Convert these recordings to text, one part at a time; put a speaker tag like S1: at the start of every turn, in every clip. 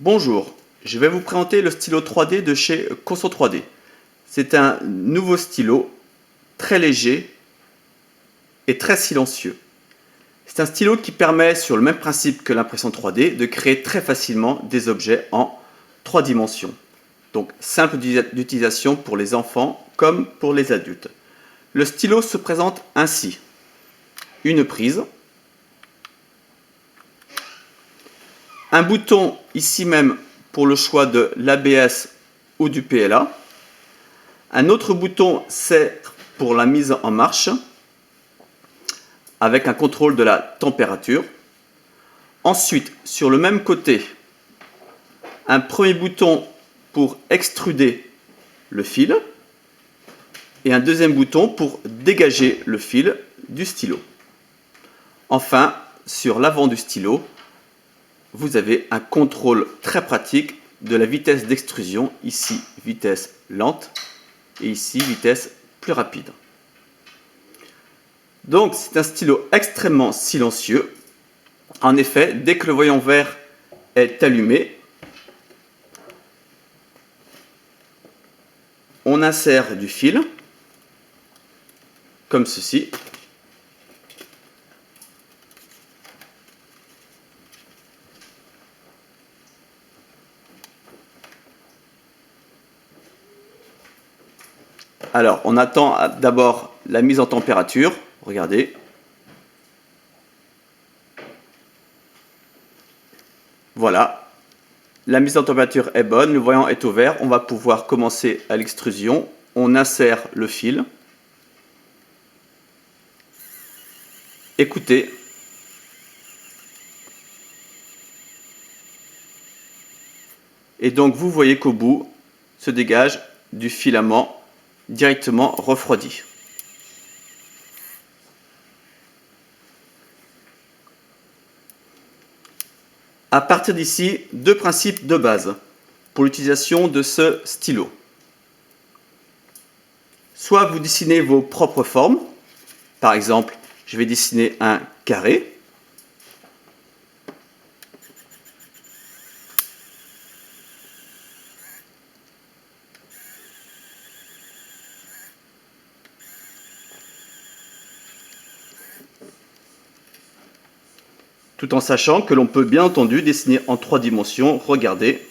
S1: Bonjour, je vais vous présenter le stylo 3D de chez Conso 3D. C'est un nouveau stylo très léger et très silencieux. C'est un stylo qui permet, sur le même principe que l'impression 3D, de créer très facilement des objets en 3 dimensions. Donc simple d'utilisation pour les enfants comme pour les adultes. Le stylo se présente ainsi. Une prise, un bouton ici même pour le choix de l'ABS ou du PLA, un autre bouton c'est pour la mise en marche avec un contrôle de la température. Ensuite, sur le même côté, un premier bouton pour extruder le fil et un deuxième bouton pour dégager le fil du stylo. Enfin, sur l'avant du stylo, vous avez un contrôle très pratique de la vitesse d'extrusion, ici vitesse lente et ici vitesse plus rapide. Donc c'est un stylo extrêmement silencieux. En effet, dès que le voyant vert est allumé, on insère du fil, comme ceci. Alors, on attend d'abord la mise en température. Regardez. Voilà. La mise en température est bonne, le voyant est au vert. On va pouvoir commencer à l'extrusion. On insère le fil. Écoutez. Et donc, vous voyez qu'au bout se dégage du filament directement refroidi. À partir d'ici, deux principes de base pour l'utilisation de ce stylo. Soit vous dessinez vos propres formes. Par exemple, je vais dessiner un carré. Tout en sachant que l'on peut bien entendu dessiner en 3 dimensions. Regardez.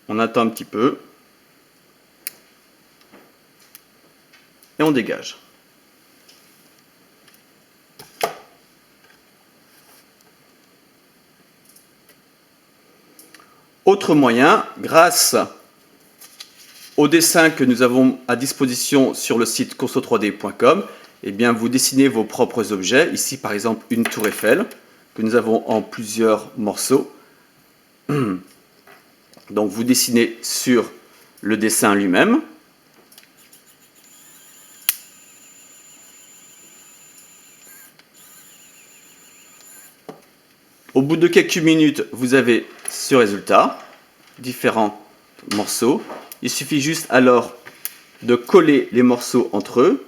S1: On attend un petit peu. Et on dégage. Autre moyen, grâce au dessin que nous avons à disposition sur le site conso3d.com, eh bien vous dessinez vos propres objets. Ici par exemple une tour Eiffel que nous avons en plusieurs morceaux. Donc vous dessinez sur le dessin lui-même. Au bout de quelques minutes, vous avez ce résultat, différents morceaux. Il suffit juste alors de coller les morceaux entre eux.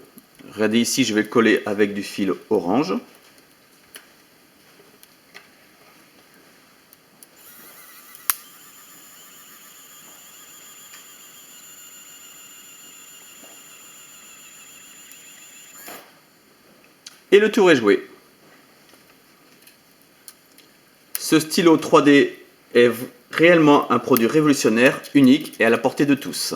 S1: Regardez ici, je vais le coller avec du fil orange. Et le tour est joué. Ce stylo 3D est réellement un produit révolutionnaire, unique et à la portée de tous.